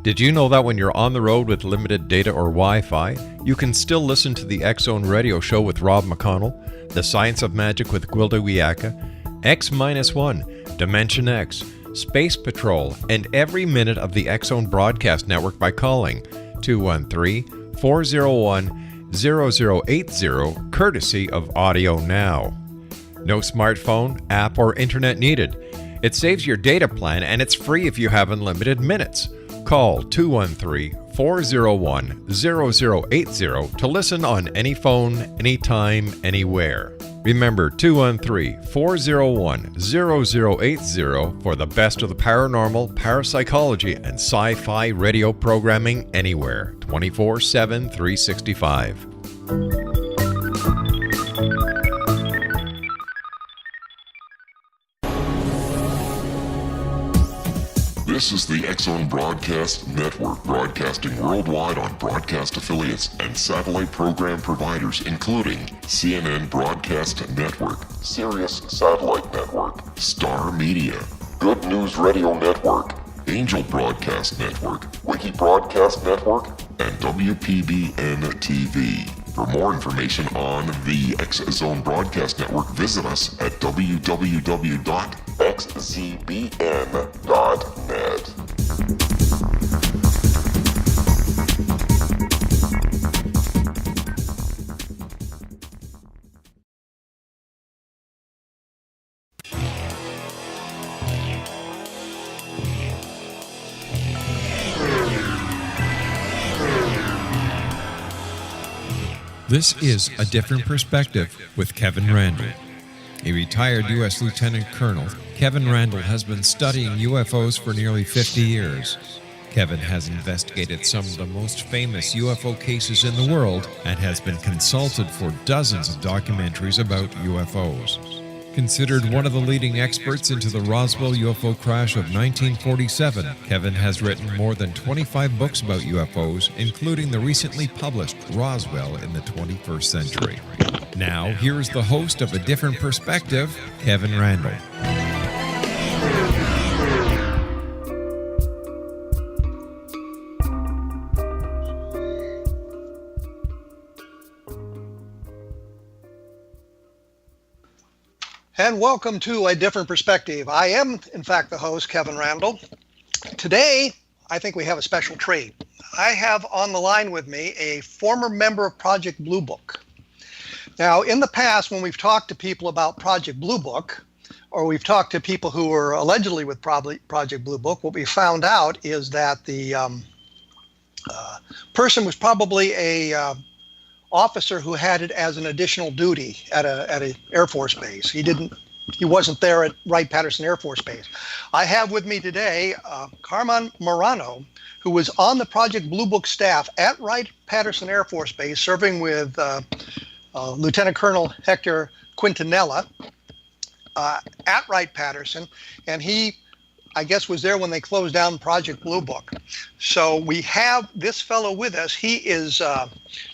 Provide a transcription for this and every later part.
Did you know that when you're on the road with limited data or Wi-Fi, you can still listen to the X-Zone Radio Show with Rob McConnell, The Science of Magic with Gwilda Wiyaka, X-1, Dimension X, Space Patrol, and every minute of the X-Zone broadcast network by calling 213-401-0080, courtesy of Audio Now. No smartphone, app, or internet needed. It saves your data plan and it's free if you have unlimited minutes. Call 213-401-0080 to listen on any phone, anytime, anywhere. Remember 213-401-0080 for the best of the paranormal, parapsychology, and sci-fi radio programming anywhere, 24/7, 365. This is the X-Zone Broadcast Network, broadcasting worldwide on broadcast affiliates and satellite program providers, including CNN Broadcast Network, Sirius Satellite Network, Star Media, Good News Radio Network, Angel Broadcast Network, Wiki Broadcast Network, and WPBN TV. For more information on the X-Zone Broadcast Network, visit us at www.xzbn.net. This is A Different Perspective with Kevin Randle. A retired U.S. Lieutenant Colonel, Kevin Randle has been studying UFOs for nearly 50 years. Kevin has investigated some of the most famous UFO cases in the world and has been consulted for dozens of documentaries about UFOs. Considered one of the leading experts into the Roswell UFO crash of 1947, Kevin has written more than 25 books about UFOs, including the recently published Roswell in the 21st Century. Now, here's the host of A Different Perspective, Kevin Randle. And welcome to A Different Perspective. I am, in fact, the host, Kevin Randle. Today, I think we have a special treat. I have on the line with me a former member of Project Blue Book. Now, in the past, when we've talked to people about Project Blue Book, or we've talked to people who were allegedly with Project Blue Book, what we found out is that the person was probably a officer who had it as an additional duty at a Air Force base. He wasn't there at Wright-Patterson Air Force Base. I have with me today CARMON MARANO, who was on the Project Blue Book staff at Wright-Patterson Air Force Base, serving with Lieutenant Colonel Hector Quintanilla at Wright-Patterson, and he, I guess, was there when they closed down Project Blue Book. So we have this fellow with us. He is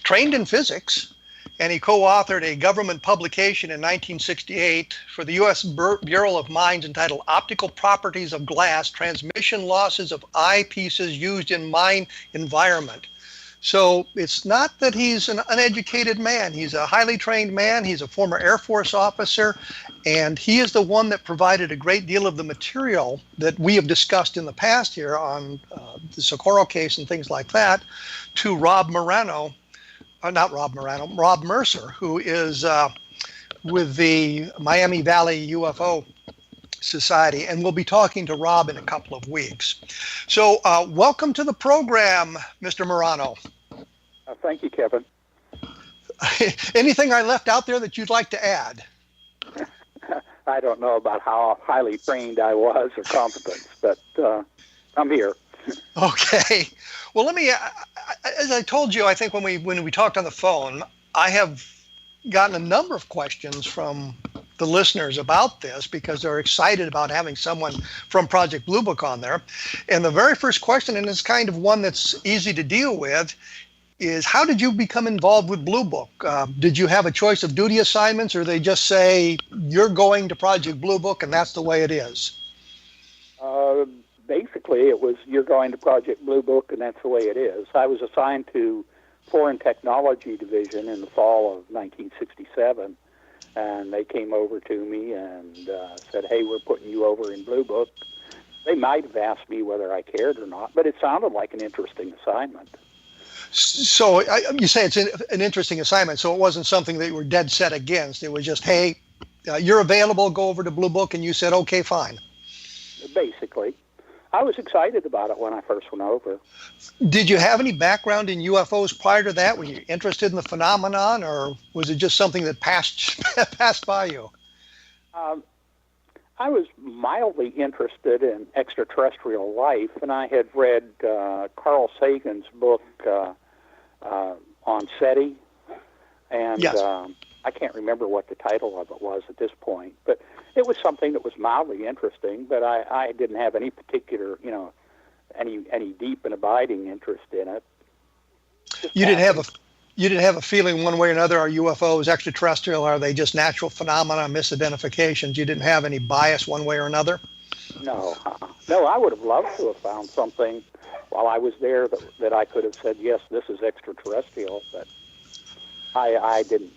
trained in physics, and he co-authored a government publication in 1968 for the U.S. Bureau of Mines entitled Optical Properties of Glass, Transmission Losses of Eyepieces Used in Mine Environment. So it's not that he's an uneducated man. He's a highly trained man. He's a former Air Force officer, and he is the one that provided a great deal of the material that we have discussed in the past here on the Socorro case and things like that to Rob Mercer, who is with the Miami Valley UFO Society, and we'll be talking to Rob in a couple of weeks. So welcome to the program, Mr. Marano. Thank you, Kevin. Anything I left out there that you'd like to add? I don't know about how highly trained I was or competent, but I'm here. Okay. Well, let me, as I told you, I think when we talked on the phone, I have gotten a number of questions from the listeners about this because they're excited about having someone from Project Blue Book on there. And the very first question, and it's kind of one that's easy to deal with, is how did you become involved with Blue Book? Did you have a choice of duty assignments, or they just say you're going to Project Blue Book and that's the way it is? basically, it was you're going to Project Blue Book, and that's the way it is. I was assigned to Foreign Technology Division in the fall of 1967, and they came over to me and said, hey, we're putting you over in Blue Book. They might have asked me whether I cared or not, but it sounded like an interesting assignment. So you say it's an interesting assignment, so it wasn't something that you were dead set against. It was just, hey, you're available, go over to Blue Book, and you said, okay, fine. Basically. I was excited about it when I first went over. Did you have any background in UFOs prior to that? Were you interested in the phenomenon, or was it just something that passed by you? I was mildly interested in extraterrestrial life, and I had read Carl Sagan's book on SETI, and yes. I can't remember what the title of it was at this point, but it was something that was mildly interesting, but I didn't have any particular, any deep and abiding interest in it. You didn't have a feeling one way or another, are UFOs extraterrestrial, are they just natural phenomena, misidentifications? You didn't have any bias one way or another? No. No, I would have loved to have found something while I was there that I could have said, yes, this is extraterrestrial, but I didn't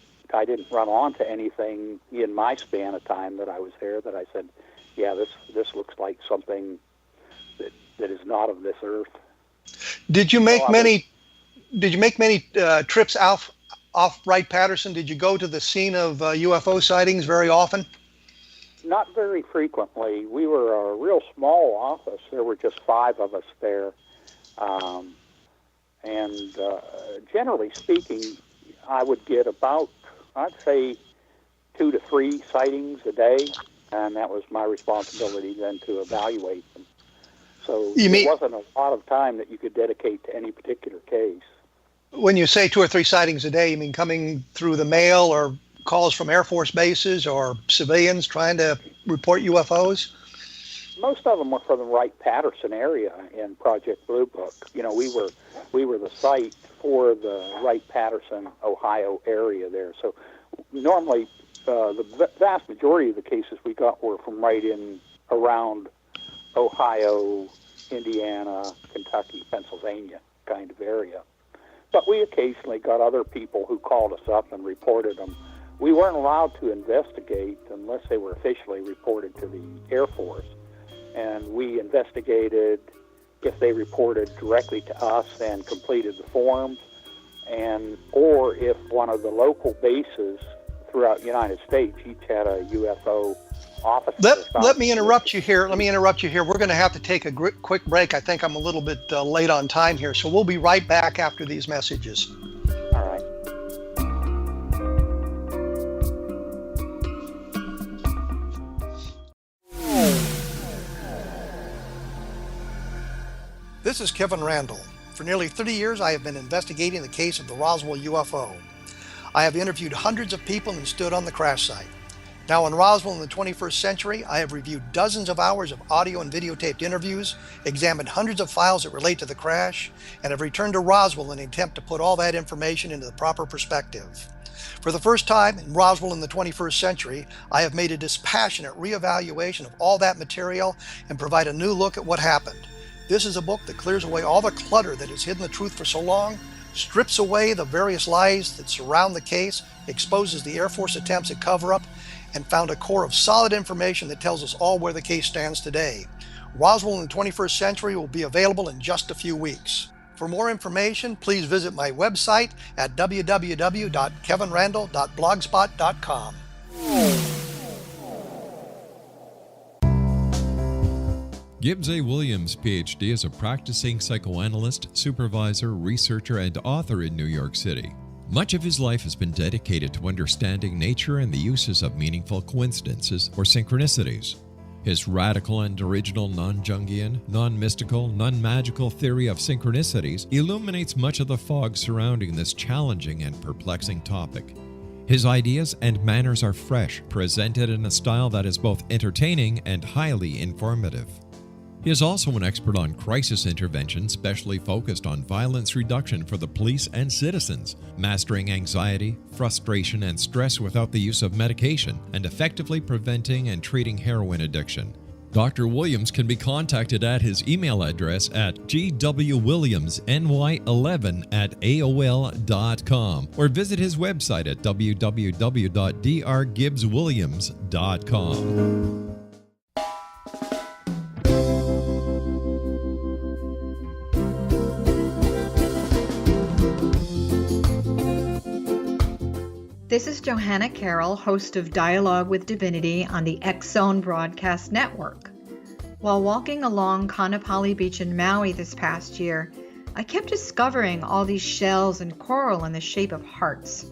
run onto anything in my span of time that I was there that I said, yeah, this looks like something that is not of this earth. Did you make many trips off Wright-Patterson? Did you go to the scene of UFO sightings very often? Not very frequently. We were a real small office. There were just 5 of us there. And generally speaking, I would get about, I'd say, 2 to 3 sightings a day, and that was my responsibility then to evaluate them. So there wasn't a lot of time that you could dedicate to any particular case. When you say 2 or 3 sightings a day, you mean coming through the mail or calls from Air Force bases or civilians trying to report UFOs? Most of them were from the Wright-Patterson area in Project Blue Book. We were the site for the Wright-Patterson, Ohio area there. So normally the vast majority of the cases we got were from right in around Ohio, Indiana, Kentucky, Pennsylvania kind of area. But we occasionally got other people who called us up and reported them. We weren't allowed to investigate unless they were officially reported to the Air Force. And we investigated if they reported directly to us and completed the forms, or if one of the local bases throughout the United States each had a UFO officer. Let me interrupt you here. We're going to have to take a quick break. I think I'm a little bit late on time here, so we'll be right back after these messages. All right. This is Kevin Randle. For nearly 30 years, I have been investigating the case of the Roswell UFO. I have interviewed hundreds of people and stood on the crash site. Now in Roswell in the 21st century, I have reviewed dozens of hours of audio and videotaped interviews, examined hundreds of files that relate to the crash, and have returned to Roswell in an attempt to put all that information into the proper perspective. For the first time in Roswell in the 21st century, I have made a dispassionate reevaluation of all that material and provide a new look at what happened. This is a book that clears away all the clutter that has hidden the truth for so long, strips away the various lies that surround the case, exposes the Air Force attempts at cover-up, and found a core of solid information that tells us all where the case stands today. Roswell in the 21st century will be available in just a few weeks. For more information, please visit my website at www.kevinrandle.blogspot.com. Gibbs A. Williams, Ph.D., is a practicing psychoanalyst, supervisor, researcher, and author in New York City. Much of his life has been dedicated to understanding nature and the uses of meaningful coincidences or synchronicities. His radical and original non-Jungian, non-mystical, non-magical theory of synchronicities illuminates much of the fog surrounding this challenging and perplexing topic. His ideas and manners are fresh, presented in a style that is both entertaining and highly informative. He is also an expert on crisis intervention, specially focused on violence reduction for the police and citizens, mastering anxiety, frustration, and stress without the use of medication, and effectively preventing and treating heroin addiction. Dr. Williams can be contacted at his email address at gwwilliamsny11@aol.com or visit his website at www.drgibbswilliams.com. This is Johanna Carroll, host of Dialogue with Divinity on the X-Zone Broadcast Network. While walking along Kaanapali Beach in Maui this past year, I kept discovering all these shells and coral in the shape of hearts.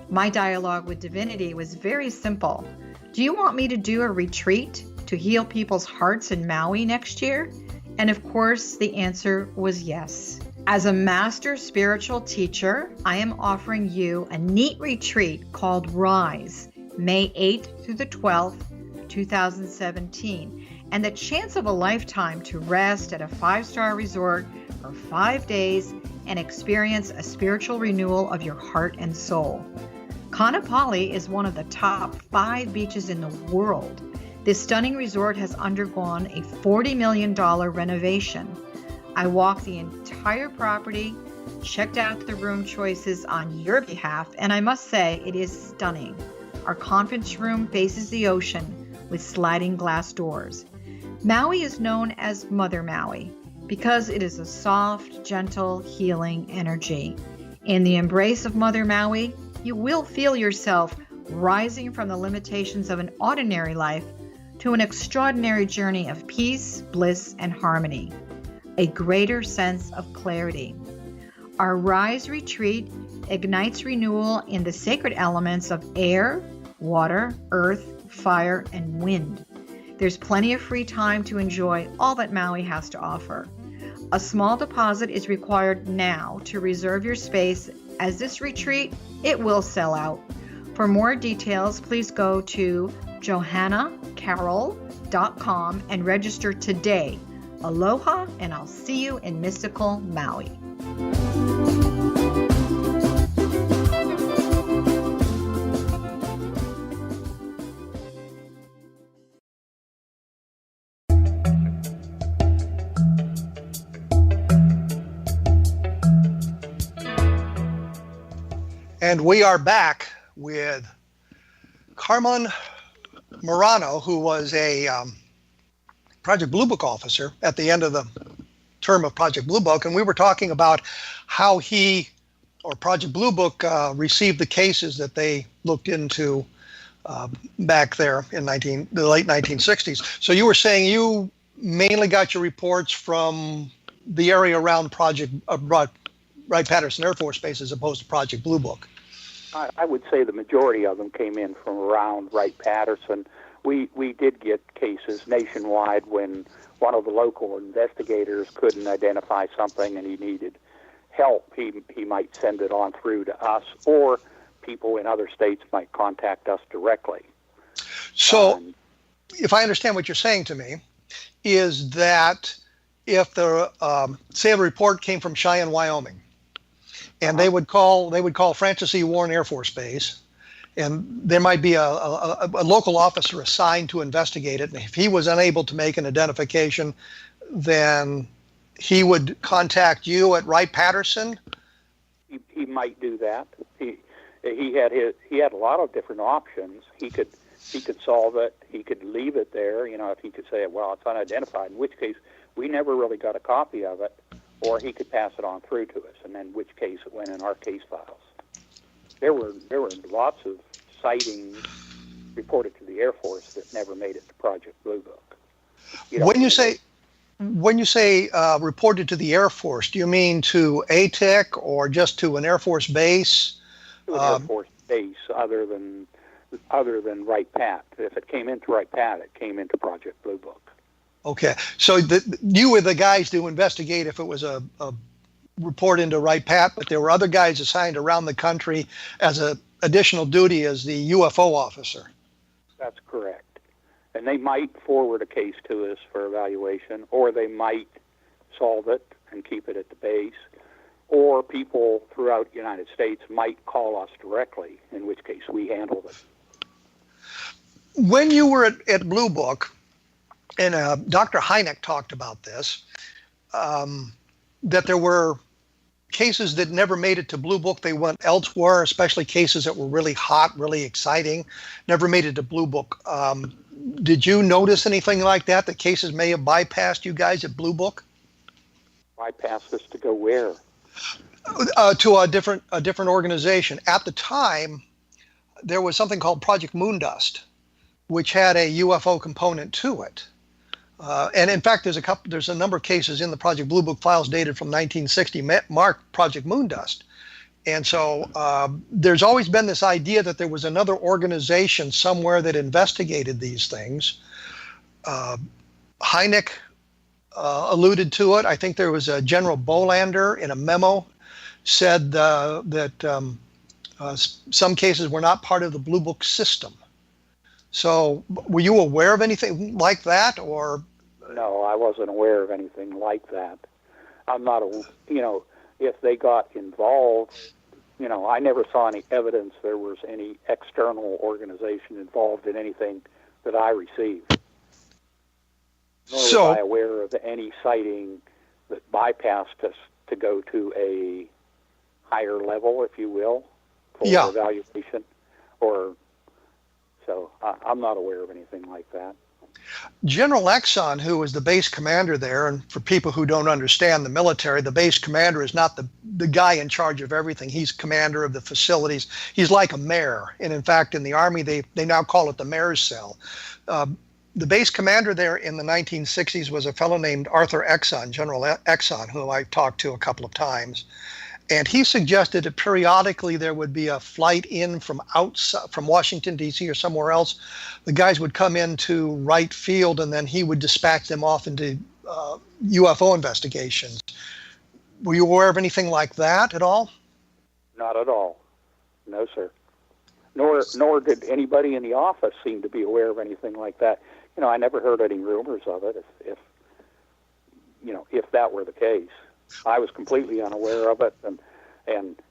My dialogue with Divinity was very simple. Do you want me to do a retreat to heal people's hearts in Maui next year? And of course, the answer was yes. As a master spiritual teacher, I am offering you a neat retreat called Rise, May 8th through the 12th, 2017, and the chance of a lifetime to rest at a 5-star resort for 5 days and experience a spiritual renewal of your heart and soul. Kaanapali is one of the top 5 beaches in the world. This stunning resort has undergone a $40 million renovation. I walked the entire property, checked out the room choices on your behalf, and I must say it is stunning. Our conference room faces the ocean with sliding glass doors. Maui is known as Mother Maui because it is a soft, gentle, healing energy. In the embrace of Mother Maui, you will feel yourself rising from the limitations of an ordinary life to an extraordinary journey of peace, bliss, and harmony. A greater sense of clarity. Our Rise retreat ignites renewal in the sacred elements of air, water, earth, fire, and wind. There's plenty of free time to enjoy all that Maui has to offer. A small deposit is required now to reserve your space, as this retreat, it will sell out. For more details, please go to johannacarroll.com and register today. Aloha, and I'll see you in mystical Maui. And we are back with CARMON MARANO, who was a Project Blue Book officer at the end of the term of Project Blue Book, and we were talking about how he, or Project Blue Book, received the cases that they looked into back there in the late 1960s. So you were saying you mainly got your reports from the area around Project Wright-Patterson Air Force Base as opposed to Project Blue Book. I would say the majority of them came in from around Wright-Patterson. We did get cases nationwide when one of the local investigators couldn't identify something and he needed help. He might send it on through to us, or people in other states might contact us directly. So, if I understand what you're saying to me, is that if the say a report came from Cheyenne, Wyoming, and they would call Francis E. Warren Air Force Base, and there might be a local officer assigned to investigate it. And if he was unable to make an identification, then he would contact you at Wright-Patterson. He might do that. He had a lot of different options. He could solve it. He could leave it there. If he could say, well, it's unidentified, in which case we never really got a copy of it, or he could pass it on through to us, and then which case it went in our case files. There were lots of sightings reported to the Air Force that never made it to Project Blue Book. When you say reported to the Air Force, do you mean to ATIC or just to an Air Force base? To an Air Force base other than Wright-Pat. If it came into Wright-Pat, it came into Project Blue Book. Okay, so you were the guys to investigate if it was a report into Wright-Pat, but there were other guys assigned around the country as an additional duty as the UFO officer. That's correct. And they might forward a case to us for evaluation, or they might solve it and keep it at the base, or people throughout the United States might call us directly, in which case we handle it. When you were at Blue Book, and Dr. Hynek talked about this, that there were cases that never made it to Blue Book. They went elsewhere, especially cases that were really hot, really exciting, never made it to Blue Book. Did you notice anything like that? That cases may have bypassed you guys at Blue Book? Bypassed us to go where? To a different organization. At the time, there was something called Project Moondust, which had a UFO component to it. And in fact, there's a number of cases in the Project Blue Book files dated from 1960 marked Project Moondust. And so there's always been this idea that there was another organization somewhere that investigated these things. Hynek alluded to it. I think there was a General Bolander in a memo said that some cases were not part of the Blue Book system. So were you aware of anything like that, or? No, I wasn't aware of anything like that. I'm not, if they got involved, I never saw any evidence there was any external organization involved in anything that I received. Nor was I aware of any sighting that bypassed us to go to a higher level, if you will, for evaluation. So I'm not aware of anything like that. General Exxon, who was the base commander there, and for people who don't understand the military, the base commander is not the guy in charge of everything. He's commander of the facilities. He's like a mayor. And in fact, in the Army, they now call it the mayor's cell. The base commander there in the 1960s was a fellow named Arthur Exxon, General Exxon, who I talked to a couple of times. And he suggested that periodically there would be a flight in from outside, from Washington, D.C. or somewhere else. The guys would come into Wright Field, and then he would dispatch them off into UFO investigations. Were you aware of anything like that at all? Not at all. No, sir. Nor did anybody in the office seem to be aware of anything like that. I never heard any rumors of it, if that were the case. I was completely unaware of it, and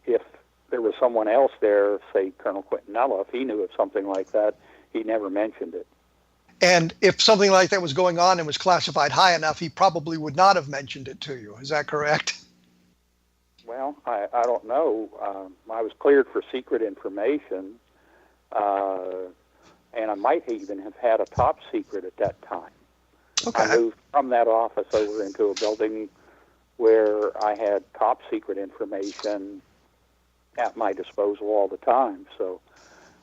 if there was someone else there, say Colonel Quintanilla, if he knew of something like that, he never mentioned it. And if something like that was going on and was classified high enough, he probably would not have mentioned it to you. Is that correct? Well, I don't know. I was cleared for secret information, and I might even have had a top secret at that time. Okay. I moved from that office over into a building where I had top secret information at my disposal all the time. So,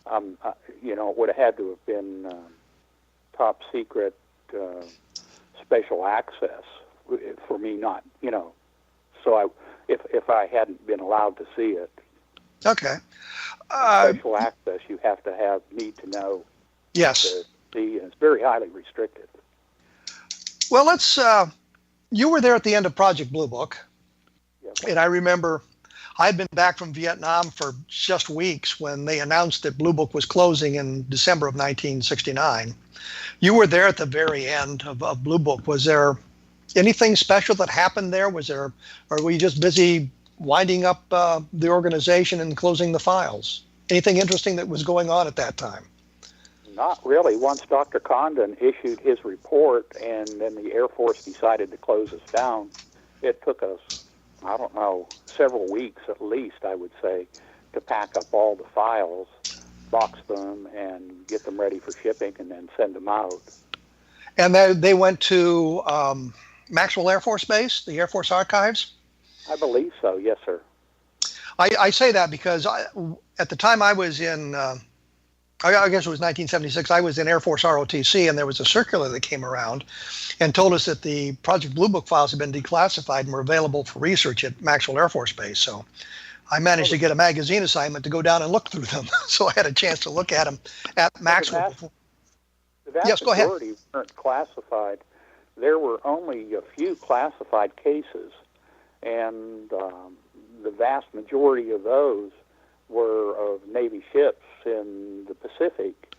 it would have had to have been top secret special access for me not, so if I hadn't been allowed to see it. Okay. Special access, you have to need to know. Yes. To see, and it's very highly restricted. Well, you were there at the end of Project Blue Book, yes. And I remember I'd been back from Vietnam for just weeks when they announced that Blue Book was closing in December of 1969. You were there at the very end of Blue Book. Was there anything special that happened there? Or were we just busy winding up the organization and closing the files? Anything interesting that was going on at that time? Not really. Once Dr. Condon issued his report and then the Air Force decided to close us down, it took us, several weeks at least, I would say, to pack up all the files, box them, and get them ready for shipping and then send them out. And they went to Maxwell Air Force Base, the Air Force Archives? I believe so, yes, sir. I say that because at the time I was in... I guess it was 1976, I was in Air Force ROTC, and there was a circular that came around and told us that the Project Blue Book files had been declassified and were available for research at Maxwell Air Force Base. So I managed to get a magazine assignment to go down and look through them. So I had a chance to look at them at Maxwell. The vast majority weren't classified. There were only a few classified cases, and the vast majority of those were of Navy ships in the Pacific,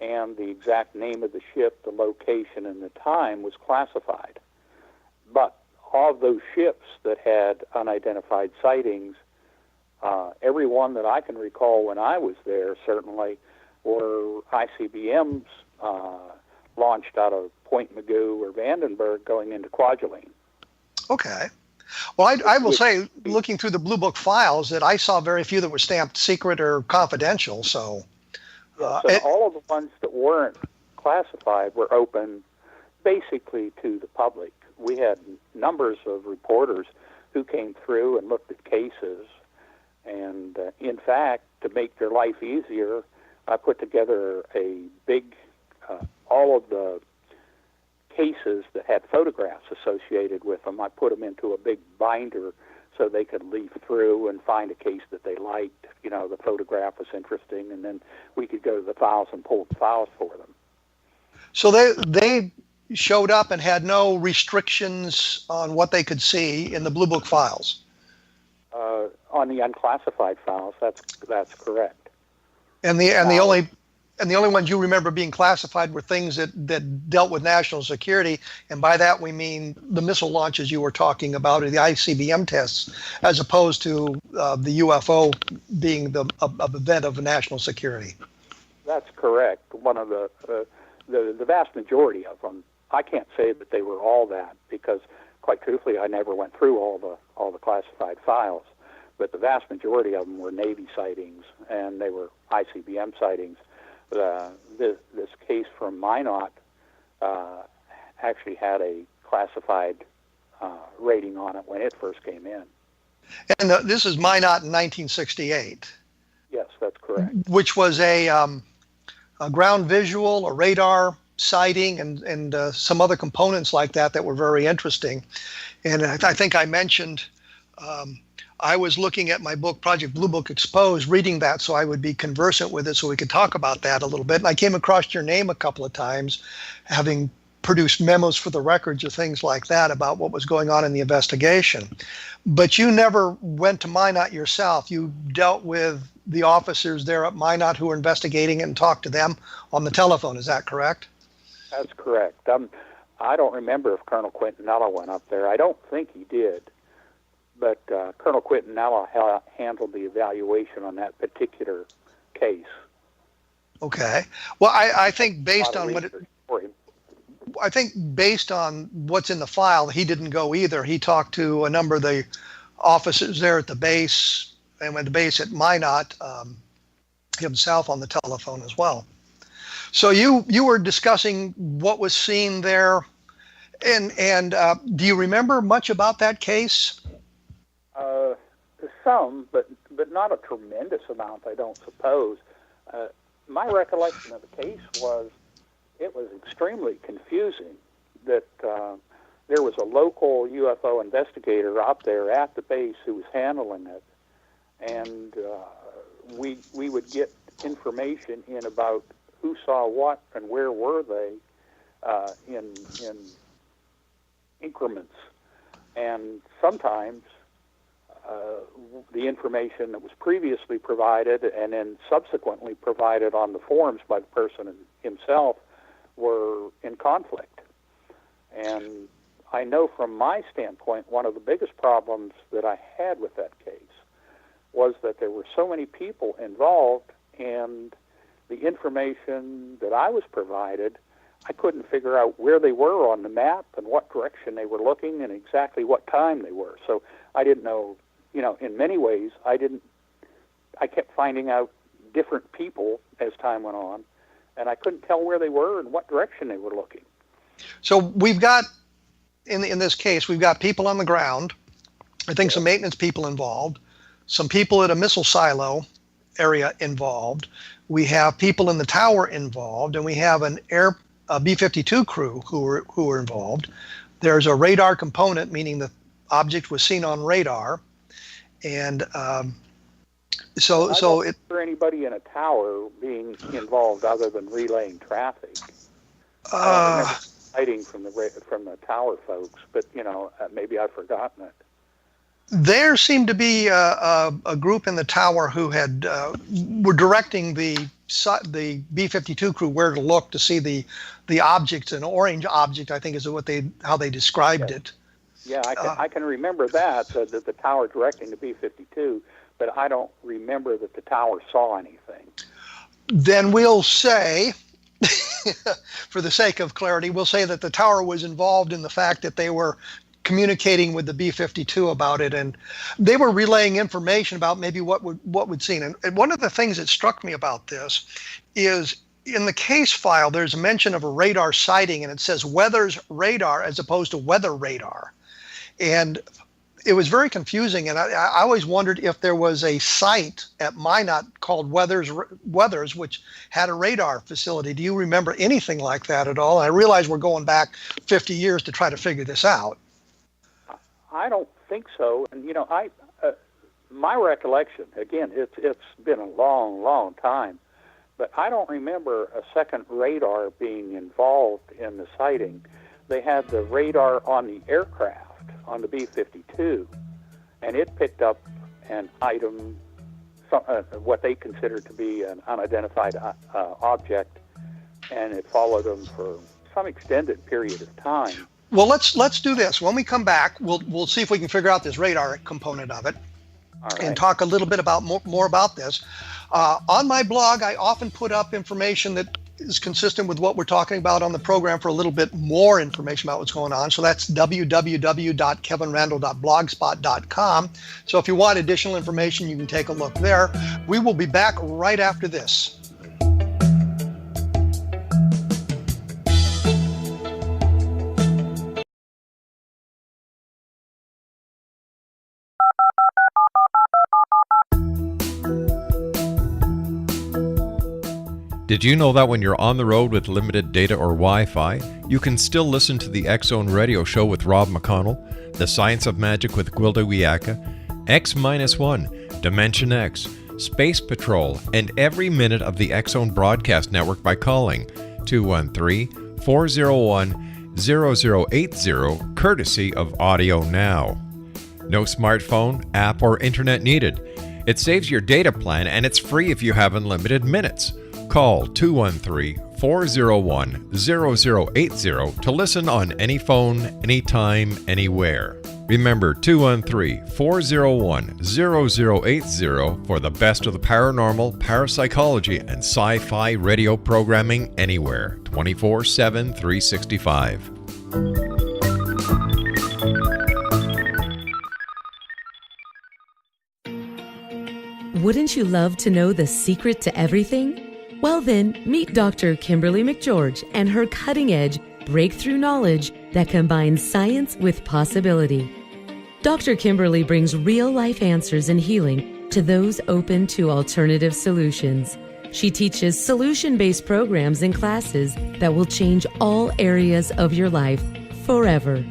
and the exact name of the ship, the location, and the time was classified. But of those ships that had unidentified sightings, every one that I can recall when I was there certainly were ICBMs launched out of Point Mugu or Vandenberg going into Kwajalein. Okay. Well, I will say, looking through the Blue Book files, that I saw very few that were stamped secret or confidential. So, all of the ones that weren't classified were open basically to the public. We had numbers of reporters who came through and looked at cases. And in fact, to make their life easier, I put together a big, all of the cases that had photographs associated with them. I put them into a big binder so they could leaf through and find a case that they liked. You know, the photograph was interesting, and then we could go to the files and pull the files for them. So they showed up and had no restrictions on what they could see in the Blue Book files. On the unclassified files, that's correct. And the only ones you remember being classified were things that dealt with national security, and by that we mean the missile launches you were talking about, or the ICBM tests, as opposed to the UFO being the event of national security. That's correct. One of the vast majority of them. I can't say that they were all that, because quite truthfully, I never went through all the classified files. But the vast majority of them were Navy sightings, and they were ICBM sightings. This case from Minot actually had a classified rating on it when it first came in. And this is Minot in 1968. Yes, that's correct. Which was a ground visual, a radar sighting, and some other components like that were very interesting. And I think I mentioned I was looking at my book, Project Blue Book Exposed, reading that so I would be conversant with it so we could talk about that a little bit. And I came across your name a couple of times, having produced memos for the records or things like that about what was going on in the investigation. But you never went to Minot yourself. You dealt with the officers there at Minot who were investigating it and talked to them on the telephone. Is that correct? That's correct. I don't remember if Colonel Quintanilla went up there. I don't think he did. But Colonel Quintanilla handled the evaluation on that particular case. Okay. Well, I think based on what's in the file, he didn't go either. He talked to a number of the officers there at the base, and at the base at Minot himself on the telephone as well. So you were discussing what was seen there, and do you remember much about that case? Some, but not a tremendous amount, I don't suppose. My recollection of the case was it was extremely confusing that there was a local UFO investigator out there at the base who was handling it, and we would get information in about who saw what and where were they in increments, and sometimes the information that was previously provided and then subsequently provided on the forms by the person himself were in conflict. And I know from my standpoint, one of the biggest problems that I had with that case was that there were so many people involved, and the information that I was provided, I couldn't figure out where they were on the map and what direction they were looking and exactly what time they were. So I didn't know, in many ways, I kept finding out different people as time went on, and I couldn't tell where they were and what direction they were looking. So we've got, in this case, we've got people on the ground, I think some maintenance people involved, some people at a missile silo area involved, we have people in the tower involved, and we have a B-52 crew who were involved. There's a radar component, meaning the object was seen on radar, and so it. For anybody in a tower being involved other than relaying traffic, I don't remember citing from the tower folks, but maybe I've forgotten it. There seemed to be a group in the tower who were directing the B-52 crew where to look to see the objects. An orange object, I think, is how they described it. Yeah, I can remember that the tower directing the B-52, but I don't remember that the tower saw anything. Then we'll say for the sake of clarity, we'll say that the tower was involved in the fact that they were communicating with the B-52 about it, and they were relaying information about maybe what would seen. And one of the things that struck me about this is in the case file, there's a mention of a radar sighting, and it says weather's radar as opposed to weather radar. And it was very confusing, and I always wondered if there was a site at Minot called Weathers, which had a radar facility. Do you remember anything like that at all? I realize we're going back 50 years to try to figure this out. I don't think so. And, my recollection, again, it's been a long, long time, but I don't remember a second radar being involved in the sighting. They had the radar on the aircraft, on the B-52, and it picked up an item, what they considered to be an unidentified object, and it followed them for some extended period of time. Well, let's do this. When we come back, we'll see if we can figure out this radar component of it, and talk a little bit about more about this. On my blog, I often put up information that is consistent with what we're talking about on the program for a little bit more information about what's going on. So that's www.kevinrandle.blogspot.com. So if you want additional information, you can take a look there. We will be back right after this. Did you know that when you're on the road with limited data or Wi-Fi, you can still listen to the X-Zone Radio Show with Rob McConnell, The Science of Magic with Gwilda Wiyaka, X-1, Dimension X, Space Patrol, and every minute of the X-Zone Broadcast Network by calling 213-401-0080, courtesy of Audio Now. No smartphone, app, or internet needed. It saves your data plan, and it's free if you have unlimited minutes. Call 213-401-0080 to listen on any phone, anytime, anywhere. Remember 213-401-0080 for the best of the paranormal, parapsychology, and sci-fi radio programming anywhere, 24/7, 365. Wouldn't you love to know the secret to everything? Well then, meet Dr. Kimberly McGeorge and her cutting-edge breakthrough knowledge that combines science with possibility. Dr. Kimberly brings real-life answers and healing to those open to alternative solutions. She teaches solution-based programs and classes that will change all areas of your life forever.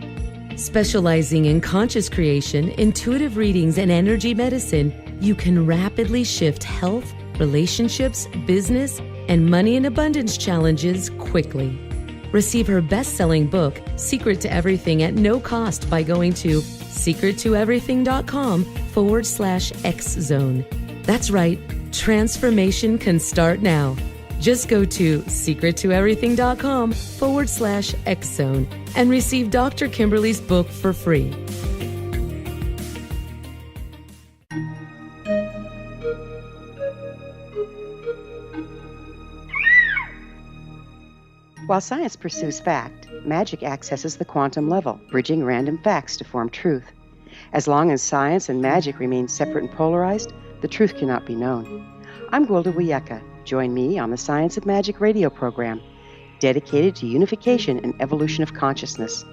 Specializing in conscious creation, intuitive readings, and energy medicine, you can rapidly shift health, relationships, business, and money and abundance challenges quickly. Receive her best-selling book, Secret to Everything, at no cost by going to secrettoeverything.com/X-Zone. That's right, transformation can start now. Just go to secrettoeverything.com/X-Zone and receive Dr. Kimberly's book for free. While science pursues fact, magic accesses the quantum level, bridging random facts to form truth. As long as science and magic remain separate and polarized, the truth cannot be known. I'm Gwilda Wiyaka. Join me on the Science of Magic radio program, dedicated to unification and evolution of consciousness.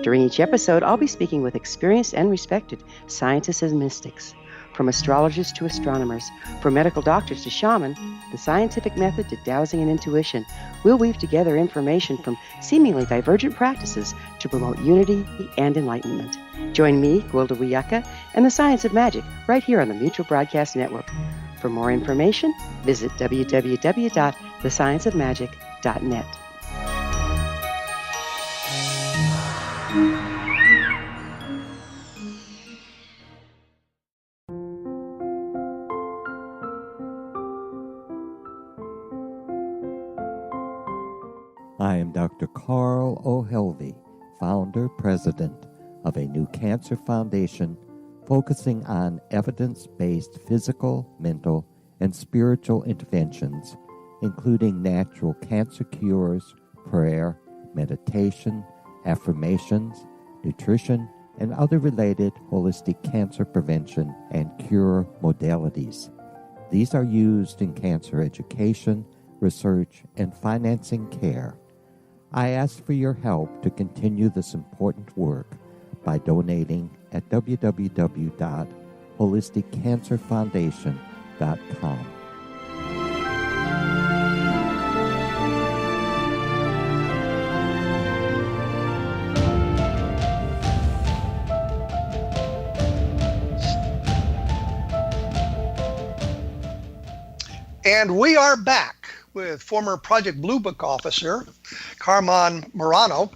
During each episode, I'll be speaking with experienced and respected scientists and mystics. From astrologers to astronomers, from medical doctors to shaman, the scientific method to dowsing and intuition, we'll weave together information from seemingly divergent practices to promote unity and enlightenment. Join me, Gwilda Wiyaka, and the Science of Magic right here on the Mutual Broadcast Network. For more information, visit www.thescienceofmagic.net. I am Dr. Carl O'Helvey, founder, president of a new cancer foundation focusing on evidence-based physical, mental, and spiritual interventions including natural cancer cures, prayer, meditation, affirmations, nutrition, and other related holistic cancer prevention and cure modalities. These are used in cancer education, research, and financing care. I ask for your help to continue this important work by donating at www.holisticcancerfoundation.com. And we are back with former Project Blue Book officer, CARMON MARANO,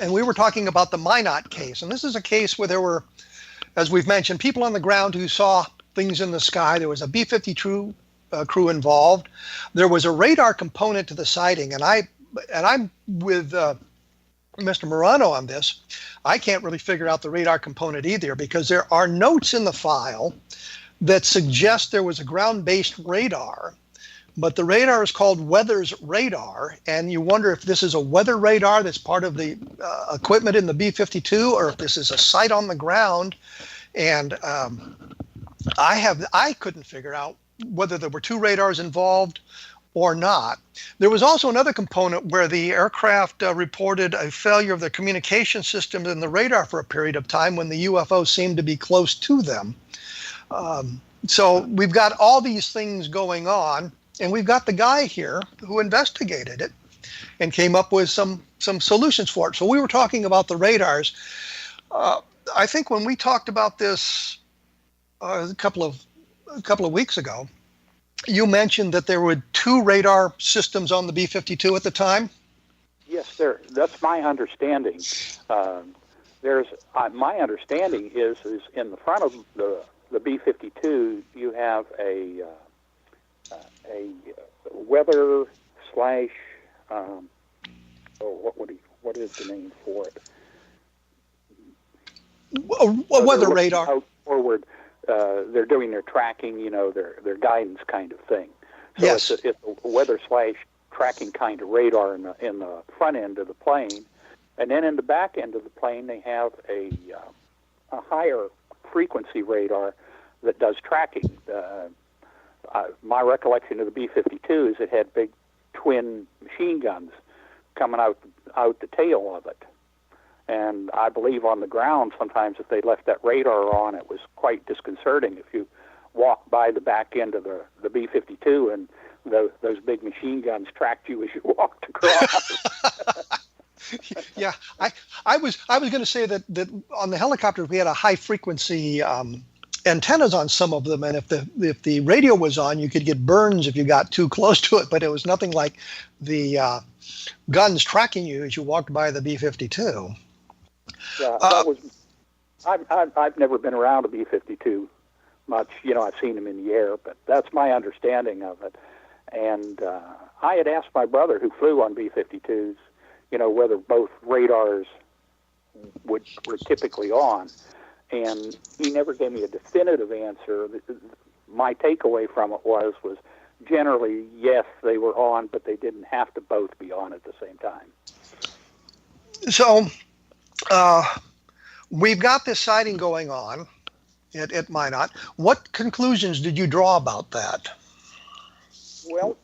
and we were talking about the Minot case. And this is a case where there were, as we've mentioned, people on the ground who saw things in the sky. There was a B-52 crew involved. There was a radar component to the sighting, and I'm with Mr. Marano on this. I can't really figure out the radar component either, because there are notes in the file that suggest there was a ground-based radar, but the radar is called Weather's radar, and you wonder if this is a weather radar that's part of the equipment in the B-52, or if this is a sight on the ground. And I couldn't figure out whether there were two radars involved or not. There was also another component where the aircraft reported a failure of the communication system in the radar for a period of time when the UFO seemed to be close to them. So we've got all these things going on, and we've got the guy here who investigated it and came up with some solutions for it. So we were talking about the radars. I think when we talked about this a couple of weeks ago, you mentioned that there were two radar systems on the B-52 at the time. Yes, that's my understanding. My understanding is in the front of the B-52, you have a weather slash what is the name for it? A weather radar. Out forward, they're doing their tracking, their guidance kind of thing. So yes, it's a weather slash tracking kind of radar in the front end of the plane, and then in the back end of the plane they have a higher frequency radar that does tracking. My recollection of the B-52 is it had big twin machine guns coming out the tail of it. And I believe on the ground, sometimes if they left that radar on, it was quite disconcerting if you walked by the back end of the B-52 and those big machine guns tracked you as you walked across. Yeah, I was going to say that on the helicopters we had a high frequency antennas on some of them, and if the radio was on, you could get burns if you got too close to it. But it was nothing like the guns tracking you as you walked by the B-52. Yeah, I've never been around a B-52 much. I've seen them in the air, but that's my understanding of it. And I had asked my brother, who flew on B-52s, whether both radars were typically on, and he never gave me a definitive answer. My takeaway from it was generally, yes, they were on, but they didn't have to both be on at the same time. So we've got this sighting going on at Minot. What conclusions did you draw about that? Well,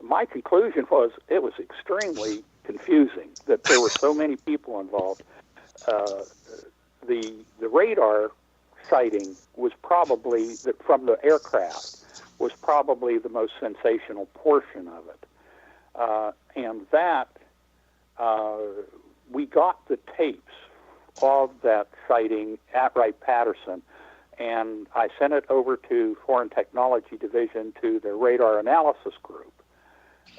my conclusion was it was extremely confusing that there were so many people involved. The radar sighting was probably, from the aircraft, was probably the most sensational portion of it. And that, we got the tapes of that sighting at Wright-Patterson, and I sent it over to Foreign Technology Division to their radar analysis group.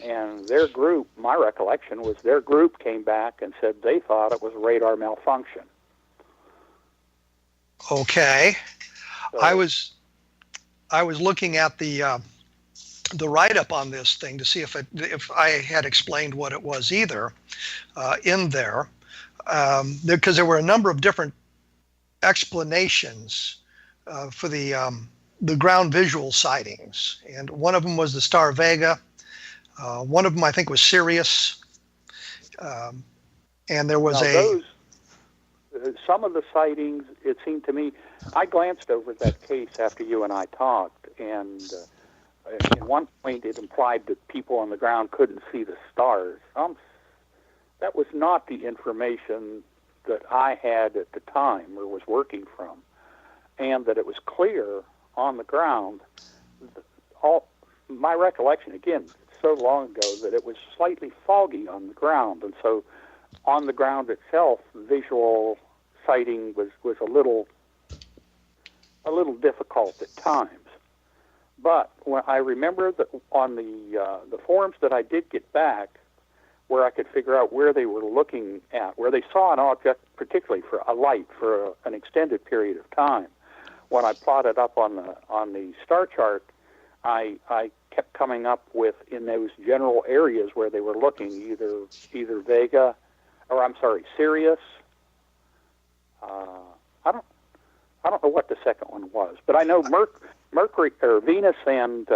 And their group, my recollection was their group came back and said they thought it was a radar malfunction. Okay. So, I was looking at the write-up on this thing to see if I had explained what it was either in there, because there were a number of different explanations for the the ground visual sightings, and one of them was the star Vega. One of them, I think, was Sirius, and there was some of the sightings. It seemed to me, I glanced over that case after you and I talked, and at one point it implied that people on the ground couldn't see the stars. That was not the information that I had at the time or was working from, and that it was clear on the ground. My recollection, again, so long ago, that it was slightly foggy on the ground, and so on the ground itself, visual sighting was a little difficult at times. But when I remember that on the forms that I did get back, where I could figure out where they were looking at, where they saw an object, particularly for a light for an extended period of time. When I plotted up on the star chart, I kept coming up with, in those general areas where they were looking, either Vega, or I'm sorry, Sirius. I don't know what the second one was, but I know Mercury or Venus and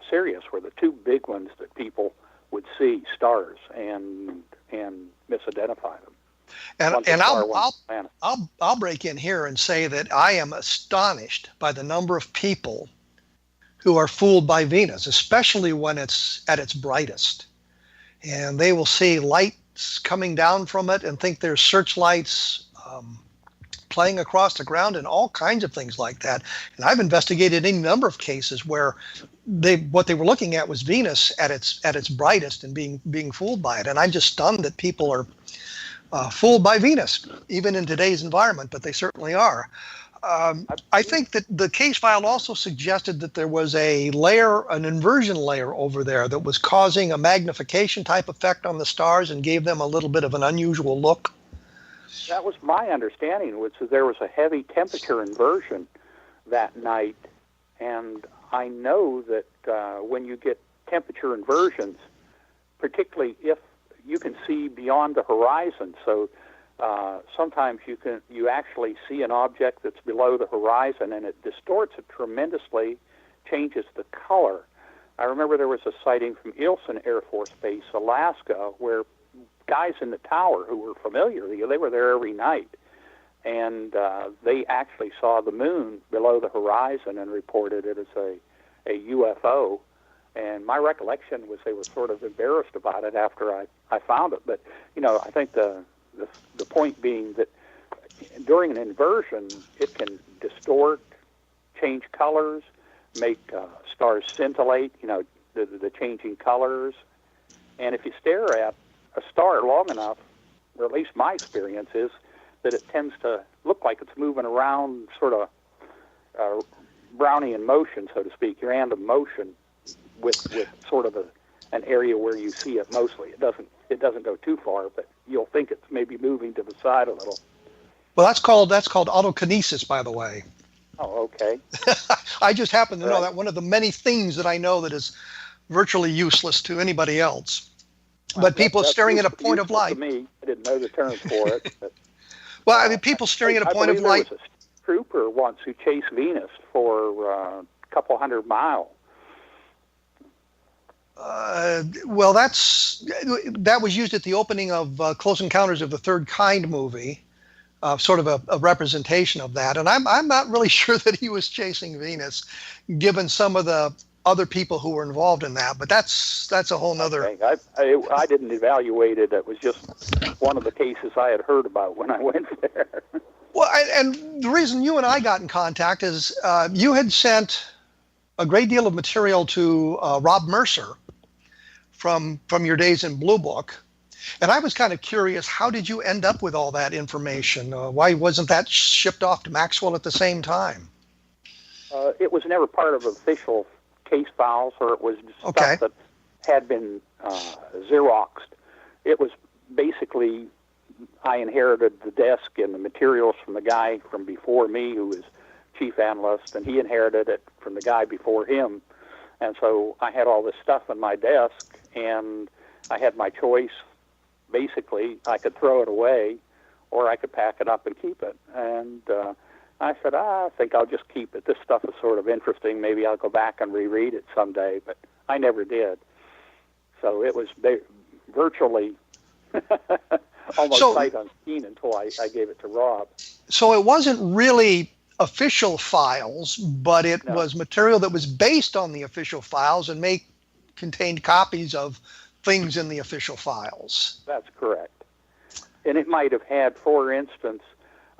Sirius were the two big ones that people would see stars and misidentify them. And I'll break in here and say that I am astonished by the number of people who are fooled by Venus, especially when it's at its brightest. And they will see lights coming down from it and think there's searchlights playing across the ground and all kinds of things like that. And I've investigated any number of cases where what they were looking at was Venus at its brightest and being fooled by it. And I'm just stunned that people are fooled by Venus, even in today's environment, but they certainly are. I think that the case file also suggested that there was an inversion layer over there that was causing a magnification type effect on the stars and gave them a little bit of an unusual look. That was my understanding, which is there was a heavy temperature inversion that night, and I know that when you get temperature inversions, particularly if you can see beyond the horizon, so sometimes you actually see an object that's below the horizon, and it distorts it tremendously, changes the color. I remember there was a sighting from Ilsen Air Force Base, Alaska, where guys in the tower who were familiar, they were there every night, and they actually saw the moon below the horizon and reported it as a UFO. And my recollection was they were sort of embarrassed about it after I found it. But, I think the point being that during an inversion, it can distort, change colors, make stars scintillate, the changing colors. And if you stare at a star long enough, or at least my experience is, that it tends to look like it's moving around sort of Brownian motion, so to speak, random motion, with sort of an area where you see it mostly. It doesn't go too far, but you'll think it's maybe moving to the side a little. Well, that's called autokinesis, by the way. Oh, okay. I just happen to know that one of the many things that I know that is virtually useless to anybody else. But people staring at a point of light. To me, I didn't know the term for it. But, well, people staring at a point of light. There was a trooper once who chased Venus for a couple 100 miles. Well, that was used at the opening of Close Encounters of the Third Kind movie, sort of a representation of that. And I'm not really sure that he was chasing Venus, given some of the other people who were involved in that. But that's a whole nother. Okay. I didn't evaluate it. It was just one of the cases I had heard about when I went there. Well, and the reason you and I got in contact is you had sent a great deal of material to Rob Mercer from your days in Blue Book. And I was kind of curious, how did you end up with all that information? Why wasn't that shipped off to Maxwell at the same time? It was never part of official case files, or it was stuff that had been Xeroxed. It was basically, I inherited the desk and the materials from the guy from before me who was chief analyst, and he inherited it from the guy before him. And so I had all this stuff on my desk, and I had my choice. Basically, I could throw it away, or I could pack it up and keep it. And I said, I think I'll just keep it. This stuff is sort of interesting. Maybe I'll go back and reread it someday, but I never did. So it was virtually almost sight unseen until I gave it to Rob. So it wasn't really official files, but it was material that was based on the official files and contained copies of things in the official files. That's correct. And it might have had, for instance,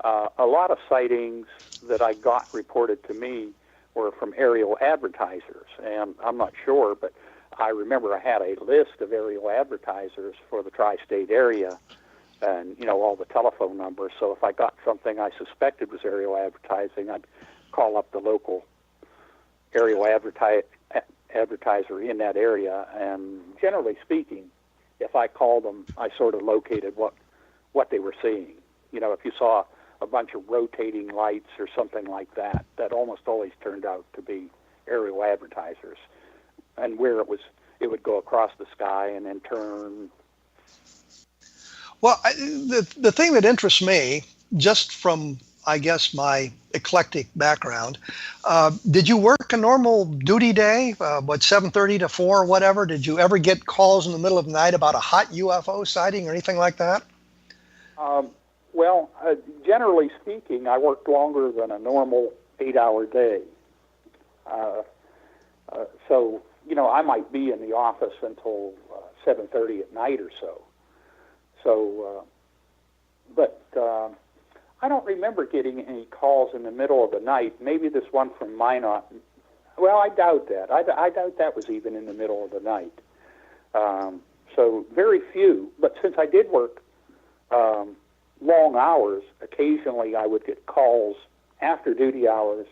a lot of sightings that I got reported to me were from aerial advertisers. And I'm not sure, but I remember I had a list of aerial advertisers for the tri-state area and, all the telephone numbers. So if I got something I suspected was aerial advertising, I'd call up the local aerial advertiser in that area. And generally speaking, if I called them, I sort of located what they were seeing. If you saw a bunch of rotating lights or something like that, that almost always turned out to be aerial advertisers. And where it would go across the sky and then turn. Well, the thing that interests me, just from, I guess, my eclectic background, did you work a normal duty day, 7:30 to 4 or whatever? Did you ever get calls in the middle of the night about a hot UFO sighting or anything like that? Well, generally speaking, I worked longer than a normal 8-hour day. So, I might be in the office until 7:30 at night or so. But I don't remember getting any calls in the middle of the night. Maybe this one from Minot. Well, I doubt that. I doubt that was even in the middle of the night. So very few. But since I did work long hours, occasionally I would get calls after duty hours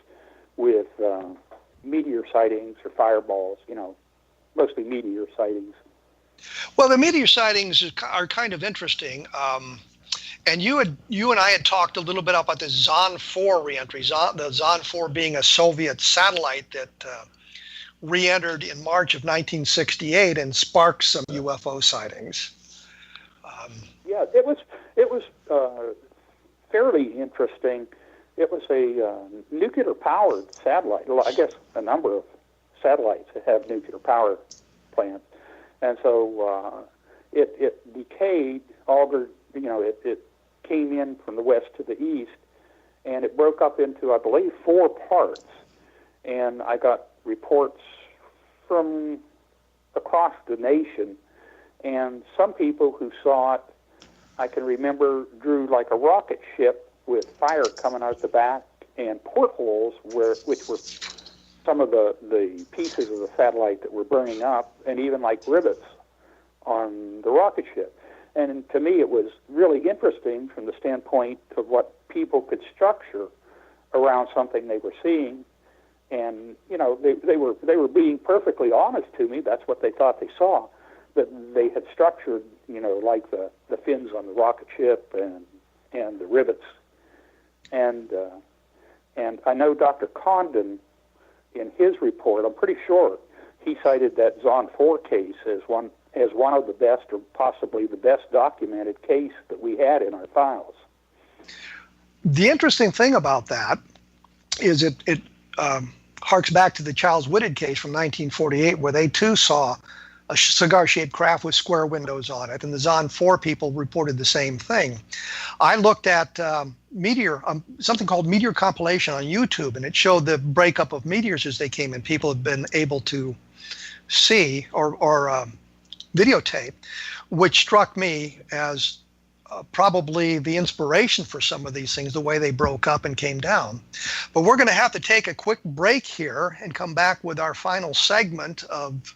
with meteor sightings or fireballs, mostly meteor sightings. Well, the meteor sightings are kind of interesting. And you and I had talked a little bit about the Zond 4 reentry, the Zond 4 being a Soviet satellite that re-entered in March of 1968 and sparked some UFO sightings. Yeah, it was fairly interesting. It was a nuclear-powered satellite. I guess a number of satellites that have nuclear power plants, and so it decayed, augured. It came in from the west to the east, and it broke up into, I believe, 4 parts. And I got reports from across the nation, and some people who saw it, I can remember, drew like a rocket ship with fire coming out the back and portholes which were some of the pieces of the satellite that were burning up, and even like rivets on the rocket ship. And to me, it was really interesting from the standpoint of what people could structure around something they were seeing. And they were being perfectly honest to me. That's what they thought they saw. That they had structured, like the fins on the rocket ship and the rivets. And I know Dr. Condon, in his report, I'm pretty sure he cited that Zond 4 case as one of the best, or possibly the best documented case that we had in our files. The interesting thing about that is it harks back to the Charles Whitted case from 1948, where they too saw a cigar-shaped craft with square windows on it, and the Zond 4 people reported the same thing. I looked at something called Meteor Compilation on YouTube, and it showed the breakup of meteors as they came in. People have been able to see or videotape, which struck me as probably the inspiration for some of these things, the way they broke up and came down. But we're going to have to take a quick break here and come back with our final segment of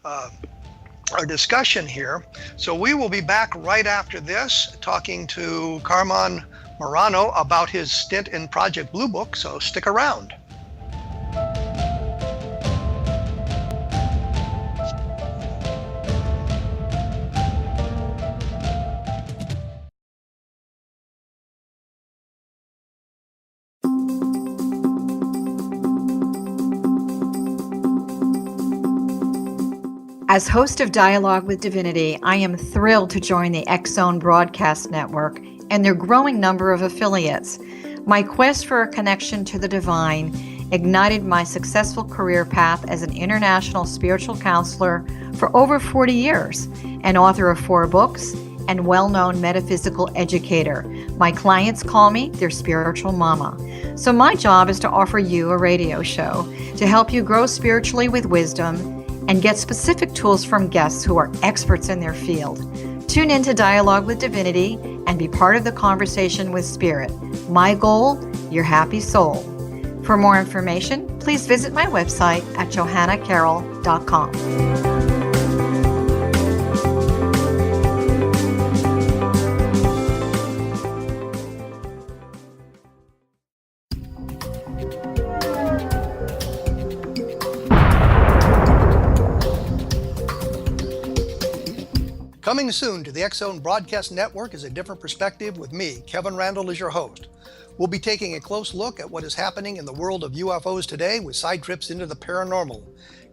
our discussion here. So we will be back right after this, talking to CARMON MARANO about his stint in Project Blue Book, so stick around. As host of Dialogue with Divinity, I am thrilled to join the X Zone Broadcast Network and their growing number of affiliates. My quest for a connection to the divine ignited my successful career path as an international spiritual counselor for over 40 years, an author of 4 books, and well-known metaphysical educator. My clients call me their spiritual mama. So my job is to offer you a radio show to help you grow spiritually with wisdom and get specific tools from guests who are experts in their field. Tune in to Dialogue with Divinity and be part of the conversation with Spirit. My goal, your happy soul. For more information, please visit my website at johannacarroll.com. Coming soon to the X-Zone Broadcast Network is A Different Perspective with me, Kevin Randle, as your host. We'll be taking a close look at what is happening in the world of UFOs today with side trips into the paranormal.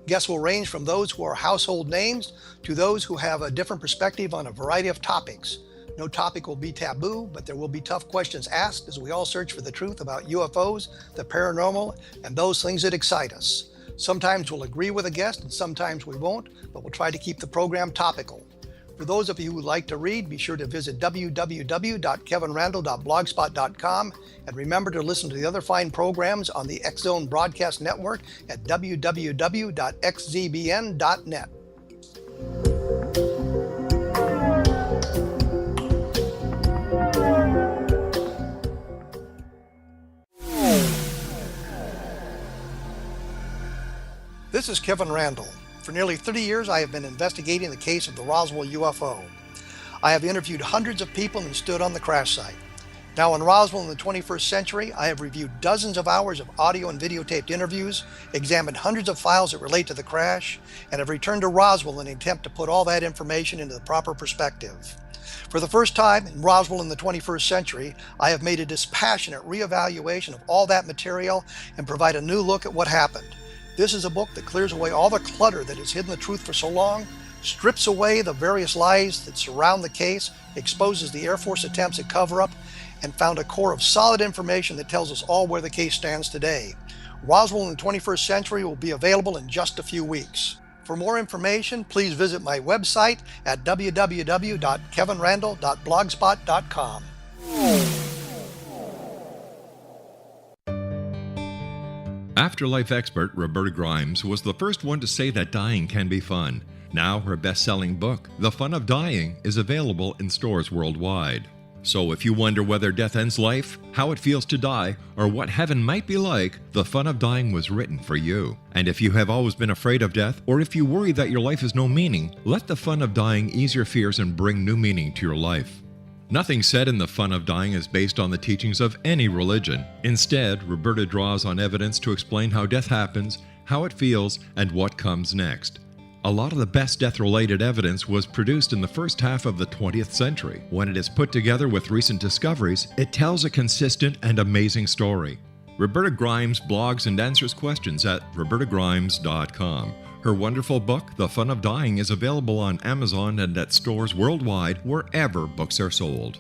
Guests will range from those who are household names to those who have a different perspective on a variety of topics. No topic will be taboo, but there will be tough questions asked as we all search for the truth about UFOs, the paranormal, and those things that excite us. Sometimes we'll agree with a guest and sometimes we won't, but we'll try to keep the program topical. For those of you who like to read, be sure to visit www.kevinrandle.blogspot.com and remember to listen to the other fine programs on the X-Zone Broadcast Network at www.xzbn.net. This is Kevin Randle. For nearly 30 years, I have been investigating the case of the Roswell UFO. I have interviewed hundreds of people and stood on the crash site. Now in Roswell in the 21st century, I have reviewed dozens of hours of audio and videotaped interviews, examined hundreds of files that relate to the crash, and have returned to Roswell in an attempt to put all that information into the proper perspective. For the first time in Roswell in the 21st century, I have made a dispassionate reevaluation of all that material and provide a new look at what happened. This is a book that clears away all the clutter that has hidden the truth for so long, strips away the various lies that surround the case, exposes the Air Force attempts at cover-up, and found a core of solid information that tells us all where the case stands today. Roswell in the 21st century will be available in just a few weeks. For more information, please visit my website at www.kevinrandle.blogspot.com. Afterlife expert Roberta Grimes was the first one to say that dying can be fun. Now her best-selling book, The Fun of Dying, is available in stores worldwide. So if you wonder whether death ends life, how it feels to die, or what heaven might be like, The Fun of Dying was written for you. And if you have always been afraid of death, or if you worry that your life has no meaning, let The Fun of Dying ease your fears and bring new meaning to your life. Nothing said in The Fun of Dying is based on the teachings of any religion. Instead, Roberta draws on evidence to explain how death happens, how it feels, and what comes next. A lot of the best death-related evidence was produced in the first half of the 20th century. When it is put together with recent discoveries, it tells a consistent and amazing story. Roberta Grimes blogs and answers questions at robertagrimes.com. Her wonderful book, The Fun of Dying, is available on Amazon and at stores worldwide wherever books are sold.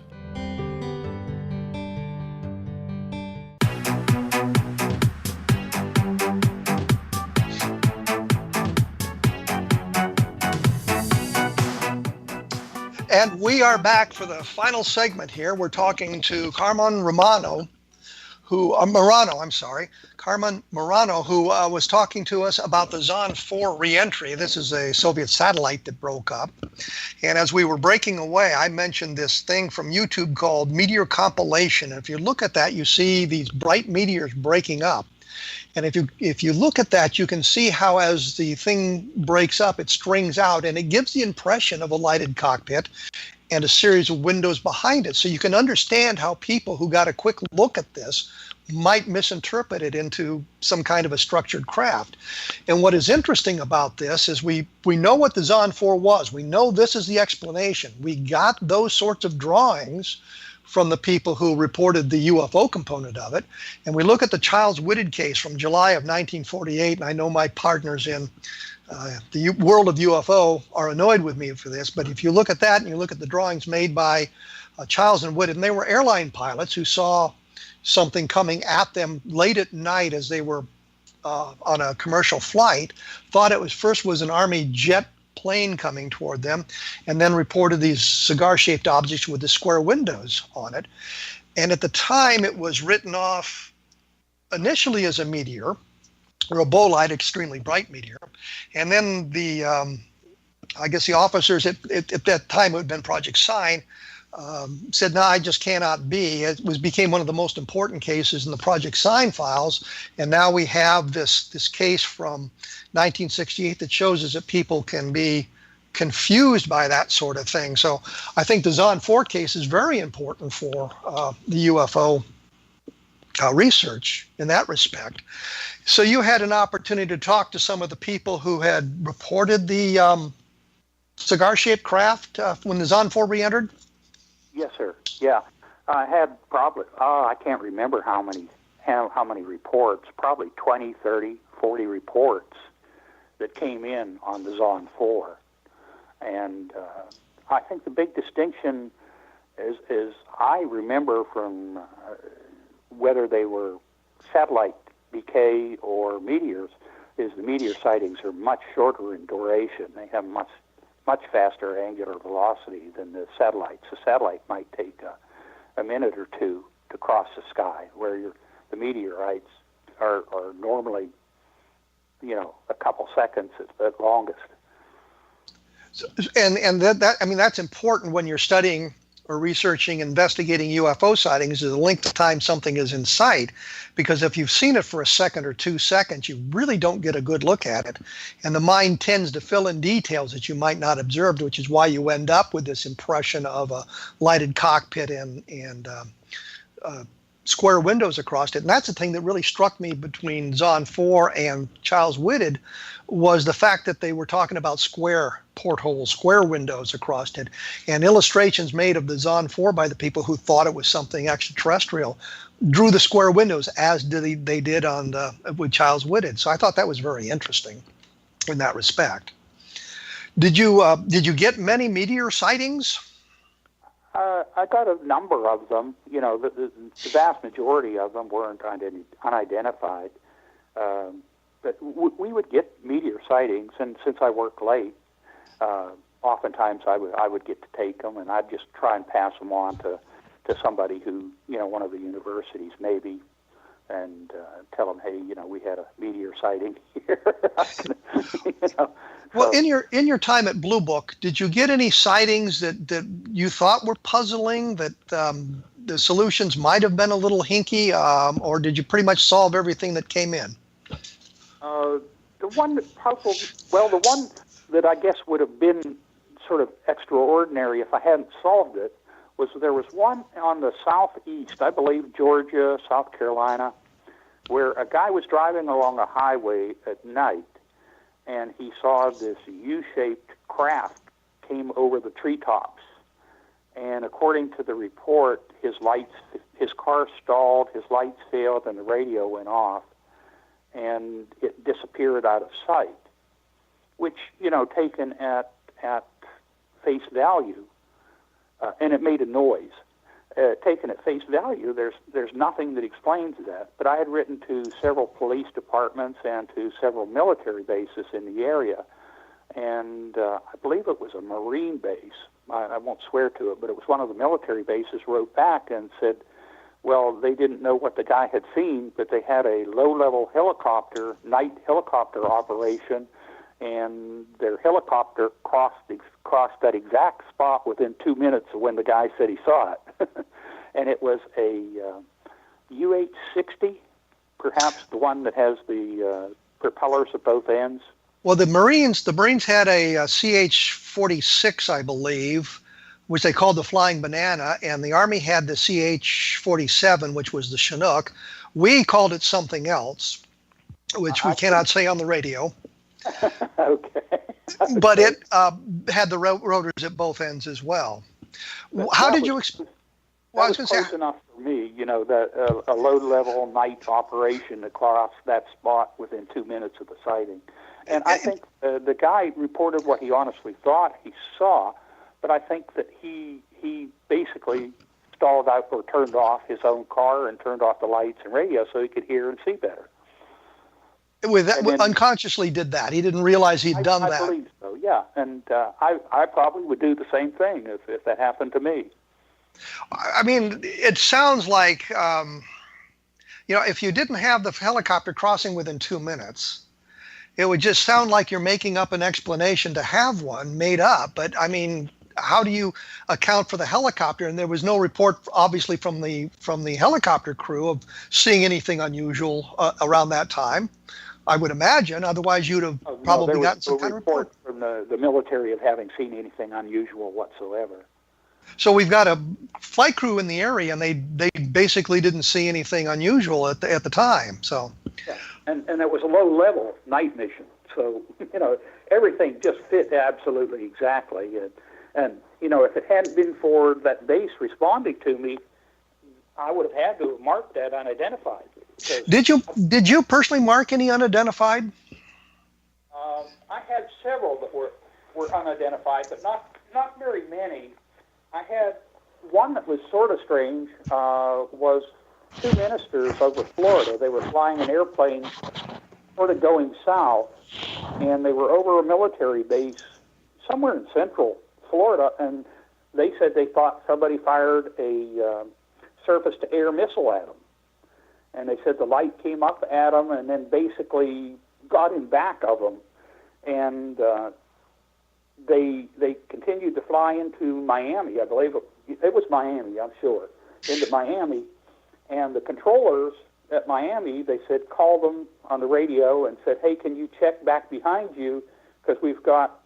And we are back for the final segment here. We're talking to Carmon Marano, Carmon Marano, who was talking to us about the Zond 4 reentry. This is a Soviet satellite that broke up. And as we were breaking away, I mentioned this thing from YouTube called Meteor Compilation. And if you look at that, you see these bright meteors breaking up. And if you look at that, you can see how as the thing breaks up, it strings out, and it gives the impression of a lighted cockpit and a series of windows behind it. So you can understand how people who got a quick look at this might misinterpret it into some kind of a structured craft. And what is interesting about this is we know what the Zond 4 was. We know this is the explanation. We got those sorts of drawings from the people who reported the UFO component of it. And we look at the Childs Whitted case from July of 1948, and I know my partners in the world of UFO are annoyed with me for this, but if you look at that and you look at the drawings made by Childs and Whitted, and they were airline pilots who saw something coming at them late at night as they were on a commercial flight, thought it was an Army jet plane coming toward them, and then reported these cigar-shaped objects with the square windows on it. And at the time, it was written off initially as a meteor, or a bolide, extremely bright meteor. And then I guess the officers at that time, it had been Project Sign, said, no, I just cannot be. It became one of the most important cases in the Project Sign files. And now we have this case from 1968 that shows us that people can be confused by that sort of thing. So I think the Zahn 4 case is very important for the UFO research in that respect. So you had an opportunity to talk to some of the people who had reported the cigar-shaped craft when the Zahn 4 re-entered? Yes, sir. Yeah, I had probably, I can't remember how many reports, probably 20, 30, 40 reports that came in on the Zahn 4. And I think the big distinction is I remember from whether they were satellite decay or meteors, is the meteor sightings are much shorter in duration. They have much faster angular velocity than the satellites. The satellite might take a minute or two to cross the sky, where the meteorites are normally, a couple seconds at longest. So, and that I mean, that's important when you're studying or researching, investigating UFO sightings, is the length of time something is in sight, because if you've seen it for a second or 2 seconds, you really don't get a good look at it. And the mind tends to fill in details that you might not observe, which is why you end up with this impression of a lighted cockpit and square windows across it. And that's the thing that really struck me between Zahn 4 and Charles Whitted, was the fact that they were talking about square portholes, square windows across it, and illustrations made of the Zahn 4 by the people who thought it was something extraterrestrial drew the square windows, as they did with Charles Whitted. So I thought that was very interesting in that respect. Did you get many meteor sightings? I got a number of them. The vast majority of them weren't unidentified. But we would get meteor sightings, and since I worked late, oftentimes I would get to take them, and I'd just try and pass them on to somebody who, one of the universities maybe, and tell them, hey, we had a meteor sighting here. Well, in your time at Blue Book, did you get any sightings that you thought were puzzling, that the solutions might have been a little hinky, or did you pretty much solve everything that came in? The one that puzzled, the one that I guess would have been sort of extraordinary if I hadn't solved it, was there was one on the southeast, I believe Georgia, South Carolina, where a guy was driving along a highway at night, and he saw this U-shaped craft came over the treetops. And according to the report, his car stalled, his lights failed, and the radio went off, and it disappeared out of sight, which, taken at face value, and it made a noise. Taken at face value, there's nothing that explains that. But I had written to several police departments and to several military bases in the area, and I believe it was a Marine base. I won't swear to it, but it was one of the military bases, wrote back and said, well, they didn't know what the guy had seen, but they had a low-level night helicopter operation, and their helicopter crossed that exact spot within 2 minutes of when the guy said he saw it. And it was a UH-60, perhaps the one that has the propellers at both ends. Well, the Marines had a CH-46, I believe, which they called the Flying Banana, and the Army had the CH-47, which was the Chinook. We called it something else, which we cannot say on the radio. Okay. But it had the rotors at both ends as well. How did you explain? Well, that was close enough for me, that a low-level night operation across that spot within 2 minutes of the sighting. And I think the guy reported what he honestly thought he saw, but I think that he basically stalled out or turned off his own car and turned off the lights and radio so he could hear and see better. With that, then, unconsciously did that. He didn't realize he'd done that. I believe so, yeah. And I probably would do the same thing if that happened to me. I mean, it sounds like, if you didn't have the helicopter crossing within 2 minutes, it would just sound like you're making up an explanation to have one made up. But I mean, how do you account for the helicopter? And there was no report, obviously, from the helicopter crew of seeing anything unusual around that time, I would imagine. Otherwise, you'd have probably gotten some kind of report from the military of having seen anything unusual whatsoever. So we've got a flight crew in the area, and they basically didn't see anything unusual at the time. So, yeah. And it was a low-level night mission, so everything just fit absolutely exactly. And if it hadn't been for that base responding to me, I would have had to have marked that unidentified. Did you personally mark any unidentified? I had several that were unidentified, but not very many. I had one that was sort of strange. Was two ministers over Florida. They were flying an airplane sort of going south, and they were over a military base somewhere in central Florida, and they said they thought somebody fired a surface-to-air missile at them. And they said the light came up at them and then basically got in back of them. And they continued to fly into Miami. I believe it was Miami, I'm sure, into Miami. And the controllers at Miami, they said, called them on the radio and said, hey, can you check back behind you because we've got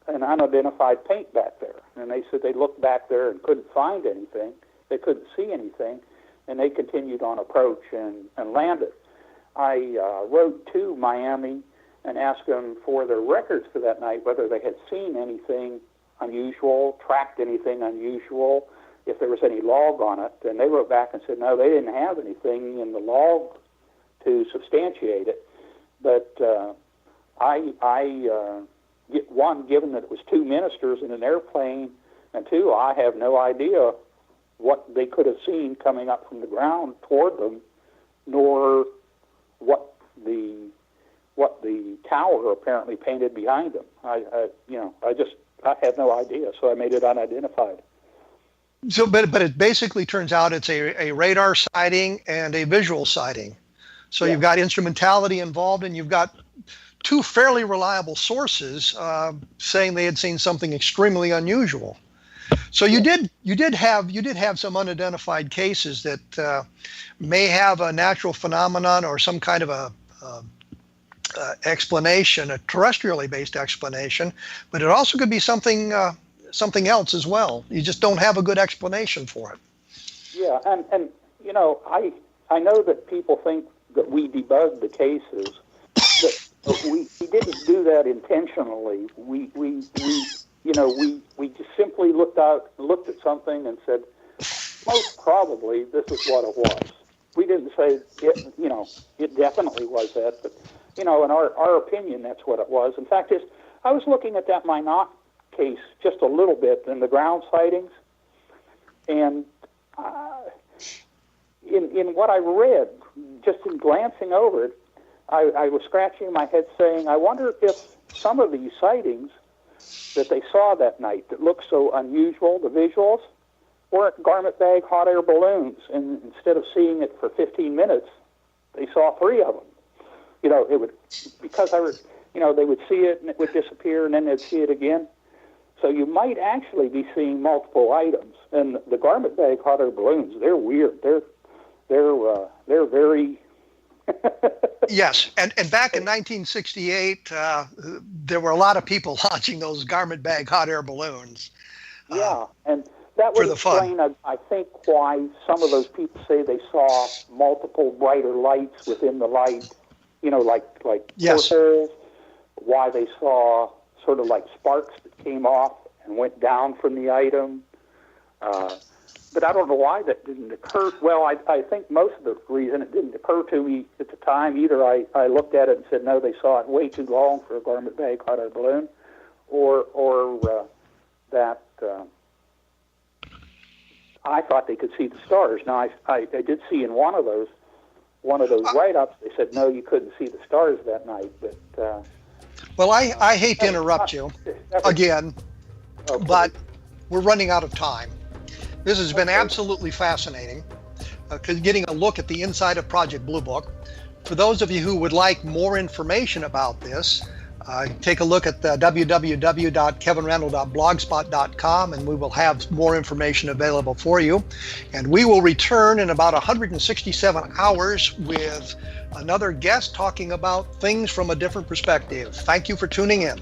an unidentified paint back there. And they said they looked back there and couldn't find anything. They couldn't see anything. And they continued on approach and landed. I wrote to Miami and asked them for their records for that night, whether they had seen anything unusual, tracked anything unusual, if there was any log on it. And they wrote back and said, no, they didn't have anything in the log to substantiate it. But one, given that it was two ministers in an airplane, and two, I have no idea what they could have seen coming up from the ground toward them, nor what the tower apparently painted behind them. I had no idea, so I made it unidentified. So, but it basically turns out it's a radar sighting and a visual sighting. So yeah. You've got instrumentality involved, and you've got two fairly reliable sources saying they had seen something extremely unusual. So you did have some unidentified cases that may have a natural phenomenon or some kind of a explanation, a terrestrially based explanation, but it also could be something else as well. You just don't have a good explanation for it. Yeah, and I know that people think that we debugged the cases, but we didn't do that intentionally. We just simply looked at something and said, most probably this is what it was. We didn't say it definitely was that, but in our opinion, that's what it was. In fact, I was looking at that Minot case just a little bit in the ground sightings, and in what I read, just in glancing over it, I was scratching my head saying, I wonder if some of these sightings that they saw that night that looked so unusual, the visuals, weren't garment bag hot air balloons, and instead of seeing it for 15 minutes, they saw 3 of them. It would, because they would see it and it would disappear, and then they'd see it again. So you might actually be seeing multiple items. And the garment bag hot air balloons, they're weird. They're very Yes, and back in 1968, there were a lot of people launching those garment bag hot air balloons. Yeah, and that would explain, I think, why some of those people say they saw multiple brighter lights within the light, like yes. portholes, why they saw sort of like sparks that came off and went down from the item. But I don't know why that didn't occur. Well, I think most of the reason it didn't occur to me at the time, either I looked at it and said, no, they saw it way too long for a garment bag hot air balloon, or that I thought they could see the stars. Now, I did see in one of those write-ups, they said, no, you couldn't see the stars that night. But well, I hate to interrupt you again, but we're running out of time. This has been absolutely fascinating, getting a look at the inside of Project Blue Book. For those of you who would like more information about this, take a look at www.kevinrandle.blogspot.com, and we will have more information available for you. And we will return in about 167 hours with another guest talking about things from a different perspective. Thank you for tuning in.